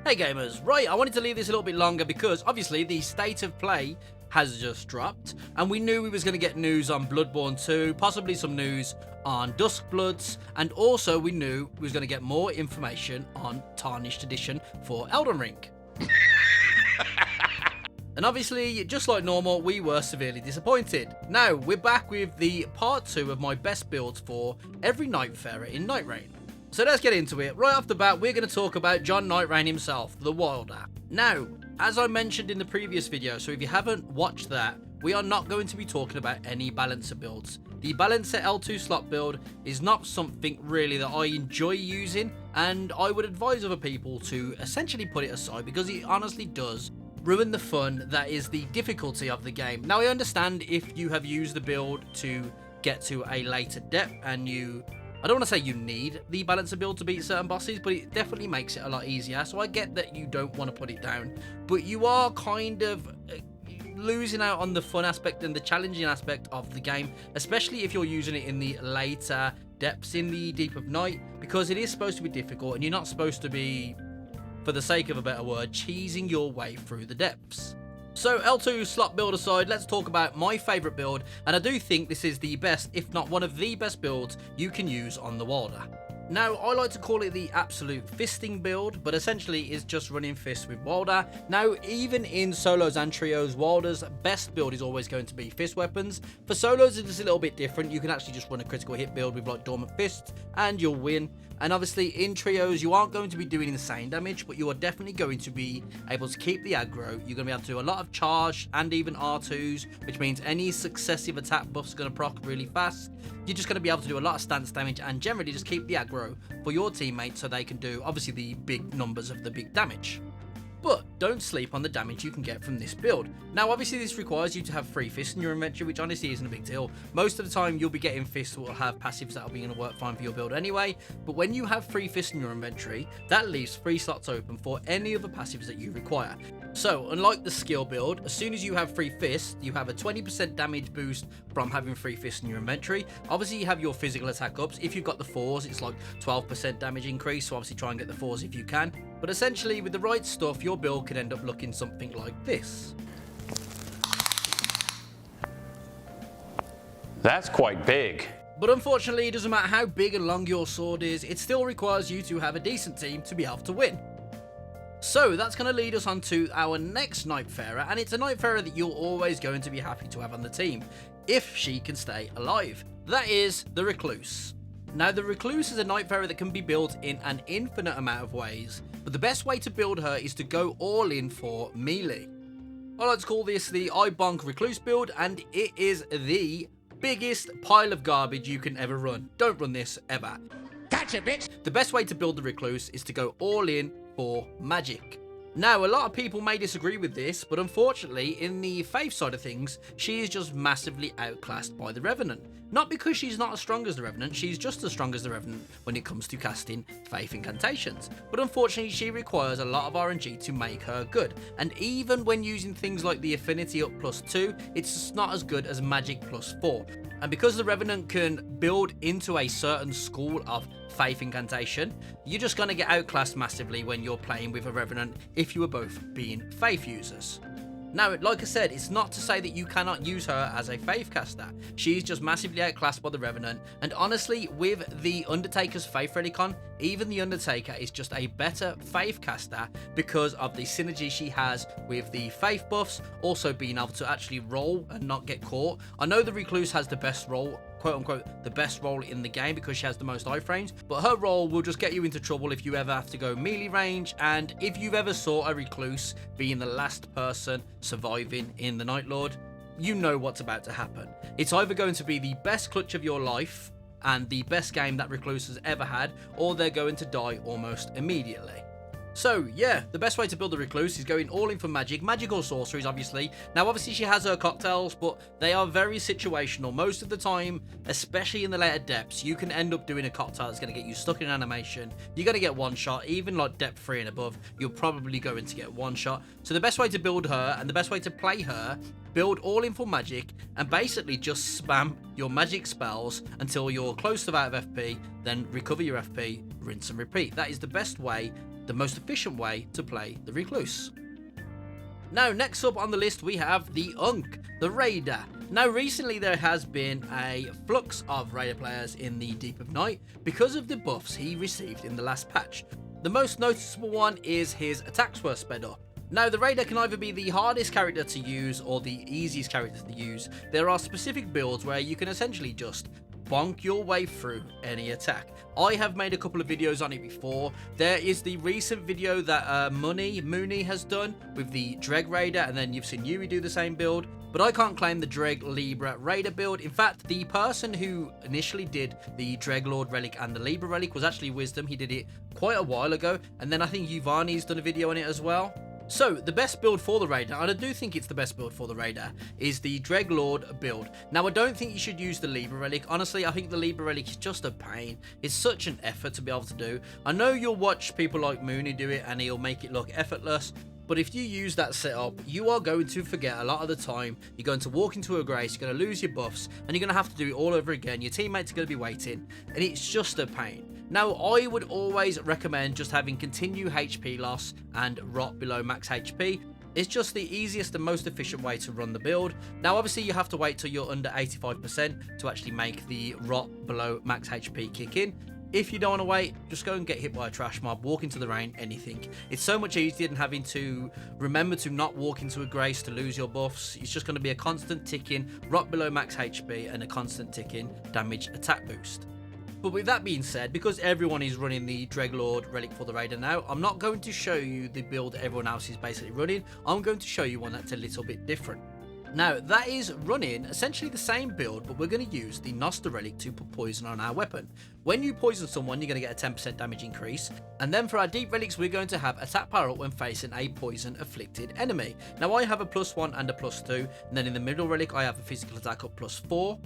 Hey gamers, right, I wanted to leave this a little bit longer because obviously the state of play has just dropped and we knew we was going to get news on Bloodborne 2, possibly some news on Duskbloods, and also we knew we was going to get more information on Tarnished Edition for Elden Ring. And obviously, just like normal, we were severely disappointed. Now, we're back with the part 2 of my best builds for every Nightfarer in Nightreign. So let's get into it. Right off the bat, we're going to talk about John Nightreign himself, the Wylder. Now, as I mentioned in the previous video, so if you haven't watched that, we are not going to be talking about any balancer builds. The balancer L2 slot build is not something really that I enjoy using, and I would advise other people to essentially put it aside because it honestly does ruin the fun that is the difficulty of the game. Now, I understand if you have used the build to get to a later depth and I don't want to say you need the balancer build to beat certain bosses, but it definitely makes it a lot easier. So I get that you don't want to put it down, but you are kind of losing out on the fun aspect and the challenging aspect of the game, especially if you're using it in the later depths in the deep of night, because it is supposed to be difficult and you're not supposed to be, for the sake of a better word, cheesing your way through the depths. So L2 slot build aside, let's talk about my favourite build, and I do think this is the best, if not one of the best builds you can use on the Wylder. Now, I like to call it the absolute fisting build, but essentially it's just running fists with Wylder. Now, even in solos and trios, Wylder's best build is always going to be fist weapons. For solos, it's a little bit different. You can actually just run a critical hit build with like dormant fists, and you'll win. And obviously, in trios, you aren't going to be doing insane damage, but you are definitely going to be able to keep the aggro. You're going to be able to do a lot of charge and even R2s, which means any successive attack buff's going to proc really fast. You're just going to be able to do a lot of stance damage and generally just keep the aggro for your teammates so they can do, obviously, the big numbers of the big damage. But don't sleep on the damage you can get from this build. Now, obviously, this requires you to have 3 fists in your inventory, which honestly isn't a big deal. Most of the time, you'll be getting fists that will have passives that will be going to work fine for your build anyway. But when you have 3 fists in your inventory, that leaves 3 slots open for any other passives that you require. So, unlike the skill build, as soon as you have 3 fists, you have a 20% damage boost from having 3 fists in your inventory. Obviously, you have your physical attack ups. If you've got the 4s, it's like 12% damage increase, so obviously try and get the 4s if you can. But essentially, with the right stuff, your build could end up looking something like this. That's quite big. But unfortunately, it doesn't matter how big and long your sword is, it still requires you to have a decent team to be able to win. So that's going to lead us on to our next Nightfarer, and it's a Nightfarer that you're always going to be happy to have on the team, if she can stay alive. That is the Recluse. Now, the Recluse is a Nightfarer that can be built in an infinite amount of ways, but the best way to build her is to go all in for melee. I like to call this the I-Bonk Recluse build, and it is the biggest pile of garbage you can ever run. Don't run this ever. Gotcha, bitch! The best way to build the Recluse is to go all in for magic. Now, a lot of people may disagree with this, but unfortunately, in the faith side of things, she is just massively outclassed by the Revenant. Not because she's not as strong as the Revenant, she's just as strong as the Revenant when it comes to casting faith incantations. But unfortunately, she requires a lot of RNG to make her good. And even when using things like the Affinity up +2, it's just not as good as Magic +4. And because the Revenant can build into a certain school of faith incantation, you're just going to get outclassed massively when you're playing with a Revenant if you were both being faith users. Now, like I said, it's not to say that you cannot use her as a faith caster. She's just massively outclassed by the Revenant, and honestly, with the Undertaker's Faith Relicon, even the Undertaker is just a better faith caster because of the synergy she has with the faith buffs, also being able to actually roll and not get caught. I know the Recluse has the best roll, quote unquote, the best roll in the game because she has the most iframes, but her roll will just get you into trouble if you ever have to go melee range. And if you've ever saw a Recluse being the last person surviving in the Night Lord, you know what's about to happen. It's either going to be the best clutch of your life and the best game that Recluse has ever had, or they're going to die almost immediately. So yeah, the best way to build the Recluse is going all in for magical sorceries, obviously. Now obviously she has her cocktails, but they are very situational. Most of the time, especially in the later depths, you can end up doing a cocktail that's going to get you stuck in animation. You're going to get one shot, even like depth 3 and above, you're probably going to get one shot. So the best way to build her and the best way to play her, build all in for magic and basically just spam your magic spells until you're close to out of FP, then recover your FP, rinse and repeat. That is the best way the most efficient way to play the Recluse. Now, next up on the list, we have the Unk, the Raider. Now, recently there has been a flux of Raider players in the Deep of Night because of the buffs he received in the last patch. The most noticeable one is his attacks were sped up. Now, the Raider can either be the hardest character to use or the easiest character to use. There are specific builds where you can essentially just bonk your way through any attack. I have made a couple of videos on it before. There is the recent video that Mooney has done with the Dreg Raider, and then you've seen Yuri do the same build. But I can't claim the Dreg Libra Raider build. In fact, the person who initially did the Dreg Lord Relic and the Libra Relic was actually Wisdom. He did it quite a while ago, and then I think Yuvani's done a video on it as well. So, the best build for the Raider, and I do think it's the best build for the Raider, is the Dreg Lord build. Now, I don't think you should use the Libra Relic. Honestly, I think the Libra Relic is just a pain. It's such an effort to be able to do. I know you'll watch people like Mooney do it, and he'll make it look effortless. But if you use that setup, you are going to forget a lot of the time. You're going to walk into a grace, you're going to lose your buffs, and you're going to have to do it all over again. Your teammates are going to be waiting, and it's just a pain. Now, I would always recommend just having continued HP loss and rot below max HP. It's just the easiest and most efficient way to run the build. Now, obviously, you have to wait till you're under 85% to actually make the rot below max HP kick in. If you don't want to wait, just go and get hit by a trash mob, walk into the rain, anything. It's so much easier than having to remember to not walk into a grace to lose your buffs. It's just going to be a constant ticking, rot below max HP, and a constant ticking damage attack boost. But with that being said, because everyone is running the Dreg Lord Relic for the Raider now, I'm not going to show you the build everyone else is basically running. I'm going to show you one that's a little bit different. Now, that is running essentially the same build, but we're going to use the Noster Relic to put poison on our weapon. When you poison someone, you're going to get a 10% damage increase. And then for our Deep Relics, we're going to have attack power up when facing a poison afflicted enemy. Now, I have a +1 and a +2, and then in the middle relic, I have a physical attack up +4.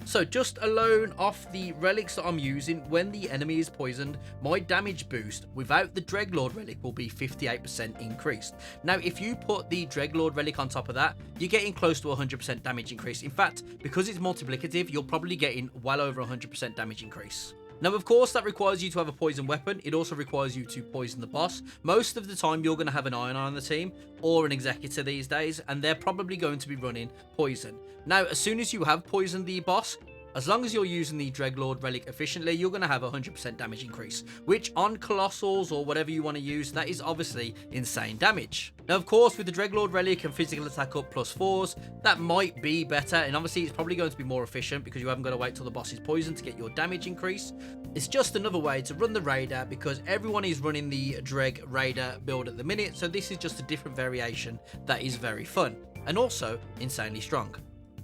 So just alone off the relics that I'm using, when the enemy is poisoned, my damage boost without the Dreg Lord Relic will be 58% increased. Now, if you put the Dreg Lord Relic on top of that, you're getting close to 100% damage increase. In fact, because it's multiplicative, you're probably getting well over 100% damage increase. Now, of course, that requires you to have a poison weapon. It also requires you to poison the boss. Most of the time, you're going to have an Iron on the team or an Executor these days, and they're probably going to be running poison. Now, as soon as you have poisoned the boss, as long as you're using the Dreg Lord Relic efficiently, you're going to have a 100% damage increase, which on Colossals or whatever you want to use, that is obviously insane damage. Now, of course, with the Dreg Lord Relic and physical attack up +4s, that might be better, and obviously it's probably going to be more efficient because you haven't got to wait till the boss is poisoned to get your damage increase. It's just another way to run the Raider because everyone is running the Dreg Raider build at the minute, so this is just a different variation that is very fun and also insanely strong.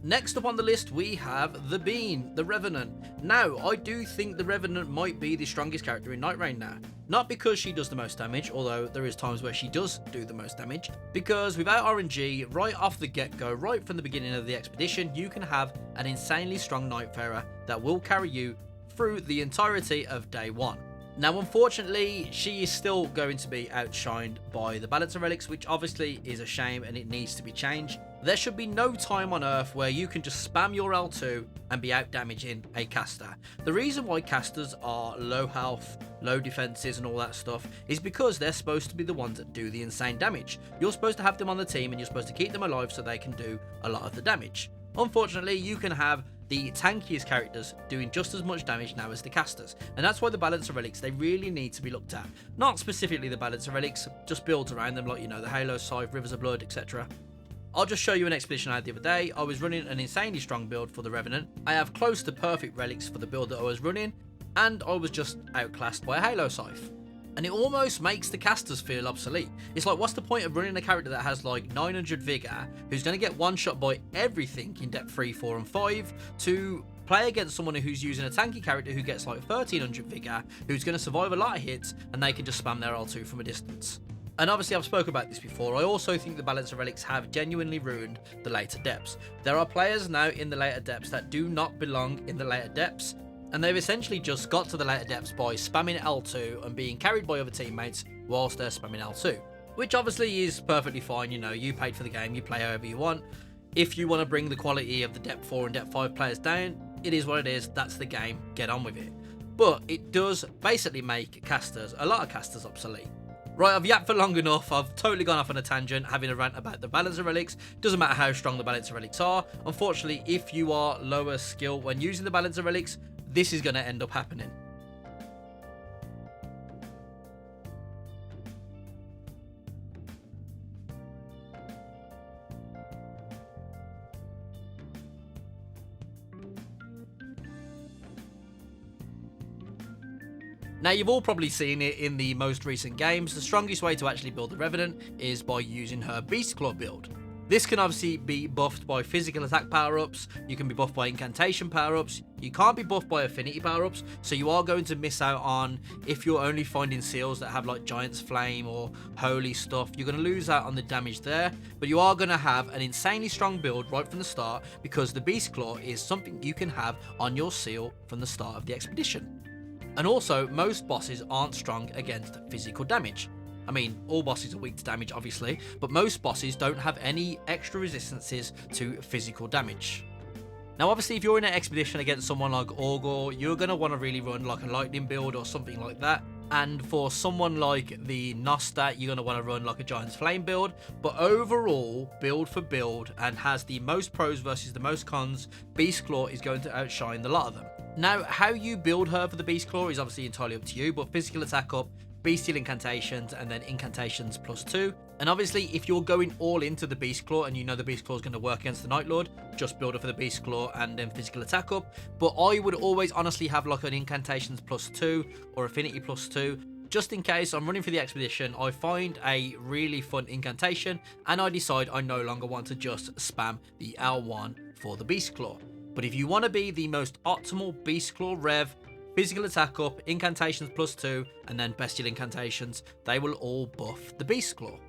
Next up on the list, we have The Bean, the Revenant. Now, I do think the Revenant might be the strongest character in Nightreign now. Not because she does the most damage, although there is times where she does do the most damage, because without RNG, right off the get-go, right from the beginning of the expedition, you can have an insanely strong Nightfarer that will carry you through the entirety of day one. Now, unfortunately, she is still going to be outshined by the Balancer Relics, which obviously is a shame and it needs to be changed. There should be no time on Earth where you can just spam your L2 and be out damaging a caster. The reason why casters are low health, low defenses and all that stuff is because they're supposed to be the ones that do the insane damage. You're supposed to have them on the team and you're supposed to keep them alive so they can do a lot of the damage. Unfortunately, you can have the tankiest characters doing just as much damage now as the casters, and that's why the Balancer Relics, they really need to be looked at. Not specifically the Balancer Relics, just builds around them like, you know, the Halo, Scythe, Rivers of Blood, etc. I'll just show you an expedition I had the other day. I was running an insanely strong build for the Revenant. I have close to perfect relics for the build that I was running, and I was just outclassed by a Halo Scythe. And it almost makes the casters feel obsolete. It's like, what's the point of running a character that has like 900 vigor, who's going to get one shot by everything in depth 3, 4 and 5, to play against someone who's using a tanky character who gets like 1300 vigor, who's going to survive a lot of hits, and they can just spam their L2 from a distance. And obviously I've spoken about this before, I also think the Balancer Relics have genuinely ruined the later depths. There are players now in the later depths that do not belong in the later depths, and they've essentially just got to the later depths by spamming L2 and being carried by other teammates whilst they're spamming L2. Which obviously is perfectly fine, you know, you paid for the game, you play however you want. If you want to bring the quality of the depth 4 and depth 5 players down, it is what it is, that's the game, get on with it. But it does basically make casters, a lot of casters, obsolete. Right, I've yapped for long enough. I've totally gone off on a tangent, having a rant about the Balancer Relics. Doesn't matter how strong the Balancer Relics are. Unfortunately, if you are lower skill when using the Balancer Relics, this is going to end up happening. Now, you've all probably seen it in the most recent games. The strongest way to actually build the Revenant is by using her Beast Claw build. This can obviously be buffed by physical attack power-ups, you can be buffed by incantation power-ups, you can't be buffed by affinity power-ups, so you are going to miss out on, if you're only finding seals that have like Giant's Flame or Holy stuff, you're going to lose out on the damage there, but you are going to have an insanely strong build right from the start because the Beast Claw is something you can have on your seal from the start of the expedition. And also, most bosses aren't strong against physical damage. I mean, all bosses are weak to damage, obviously, but most bosses don't have any extra resistances to physical damage. Now, obviously, if you're in an expedition against someone like Orgor, you're going to want to really run like a lightning build or something like that. And for someone like the Nostat, you're going to want to run like a Giant's Flame build. But overall, build for build, and has the most pros versus the most cons, Beast Claw is going to outshine the lot of them. Now, how you build her for the Beast Claw is obviously entirely up to you, but physical attack up, bestial incantations, and then incantations +2. And obviously, if you're going all into the Beast Claw and you know the Beast Claw is going to work against the Night Lord, just build her for the Beast Claw and then physical attack up. But I would always honestly have like an incantations +2 or affinity +2. Just in case I'm running for the expedition, I find a really fun incantation and I decide I no longer want to just spam the L1 for the Beast Claw. But if you want to be the most optimal Beast Claw rev, physical attack up, incantations +2, and then bestial incantations, they will all buff the Beast Claw.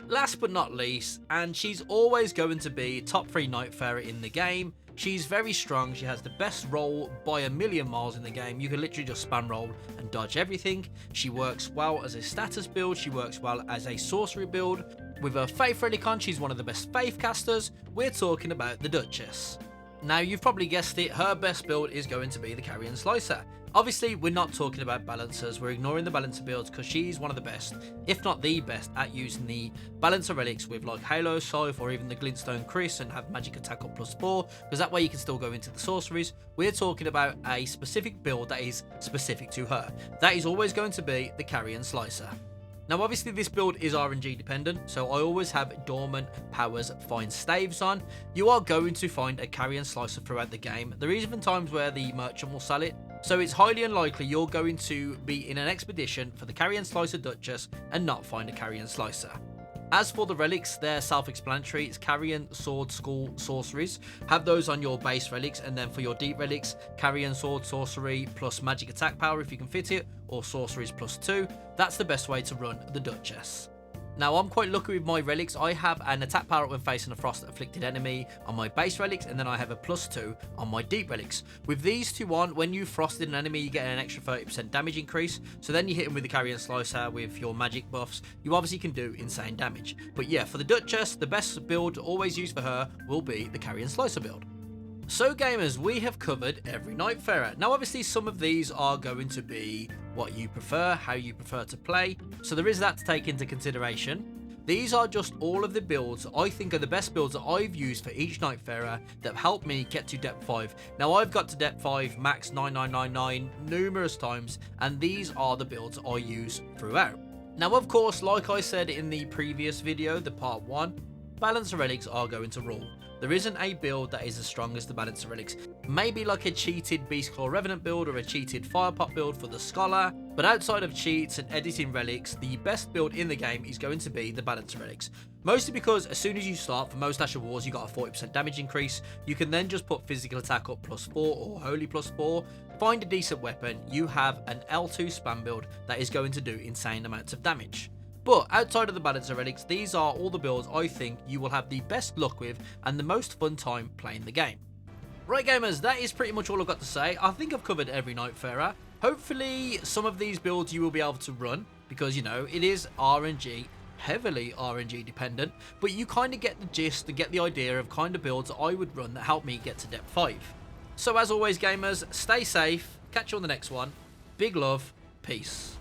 Last but not least, and she's always going to be top 3 Nightfarer in the game. She's very strong, she has the best roll by a million miles in the game. You can literally just spam roll and dodge everything. She works well as a status build, she works well as a sorcery build. With her Faith Relic on, she's one of the best Faith casters. We're talking about the Duchess. Now, you've probably guessed it, her best build is going to be the Carrion Slicer. Obviously, we're not talking about balancers, we're ignoring the balancer builds because she's one of the best, if not the best, at using the balancer relics with like Halo Scythe or even the Glintstone Chris and have magic attack up +4, because that way you can still go into the sorceries. We're talking about a specific build that is specific to her. That is always going to be the Carrion Slicer. Now, obviously, this build is RNG dependent, so I always have Dormant Powers Find Staves on. You are going to find a Carrion Slicer throughout the game. There is even times where the merchant will sell it, so it's highly unlikely you're going to be in an expedition for the Carrion Slicer Duchess and not find a Carrion Slicer. As for the relics, they're self-explanatory. It's Carrion, Sword, Skull, Sorceries. Have those on your base relics, and then for your deep relics, Carrion, Sword, Sorcery plus magic attack power if you can fit it, or Sorceries +2. That's the best way to run the Duchess. Now, I'm quite lucky with my relics. I have an attack power up when facing a frost afflicted enemy on my base relics, and then I have a +2 on my deep relics. With these two on, when you frosted an enemy, you get an extra 30% damage increase. So then you hit him with the Carrion Slicer with your magic buffs. You obviously can do insane damage. But yeah, for the Duchess, the best build always used for her will be the Carrion Slicer build. So gamers, we have covered every Nightfarer. Now obviously some of these are going to be what you prefer, how you prefer to play, so there is that to take into consideration. These are just all of the builds I think are the best builds that I've used for each Nightfarer that have helped me get to depth 5. Now I've got to depth 5 max 9999 numerous times, and these are the builds I use throughout. Now of course, like I said in the previous video, the part 1, Balancer Relics are going to rule. There isn't a build that is as strong as the Balancer Relics. Maybe like a cheated Beastclaw Revenant build or a cheated Firepot build for the Scholar, but outside of cheats and editing relics, the best build in the game is going to be the Balancer Relics. Mostly because as soon as you start, for most Asher Wars, you got a 40% damage increase. You can then just put physical attack up +4 or holy +4. Find a decent weapon, you have an L2 spam build that is going to do insane amounts of damage. But outside of the Balancer Relics, these are all the builds I think you will have the best luck with and the most fun time playing the game. Right gamers, that is pretty much all I've got to say. I think I've covered every Nightfarer. Hopefully some of these builds you will be able to run, because you know, it is RNG, heavily RNG dependent, but you kind of get the gist and get the idea of kind of builds I would run that help me get to depth 5. So as always gamers, stay safe, catch you on the next one, big love, peace.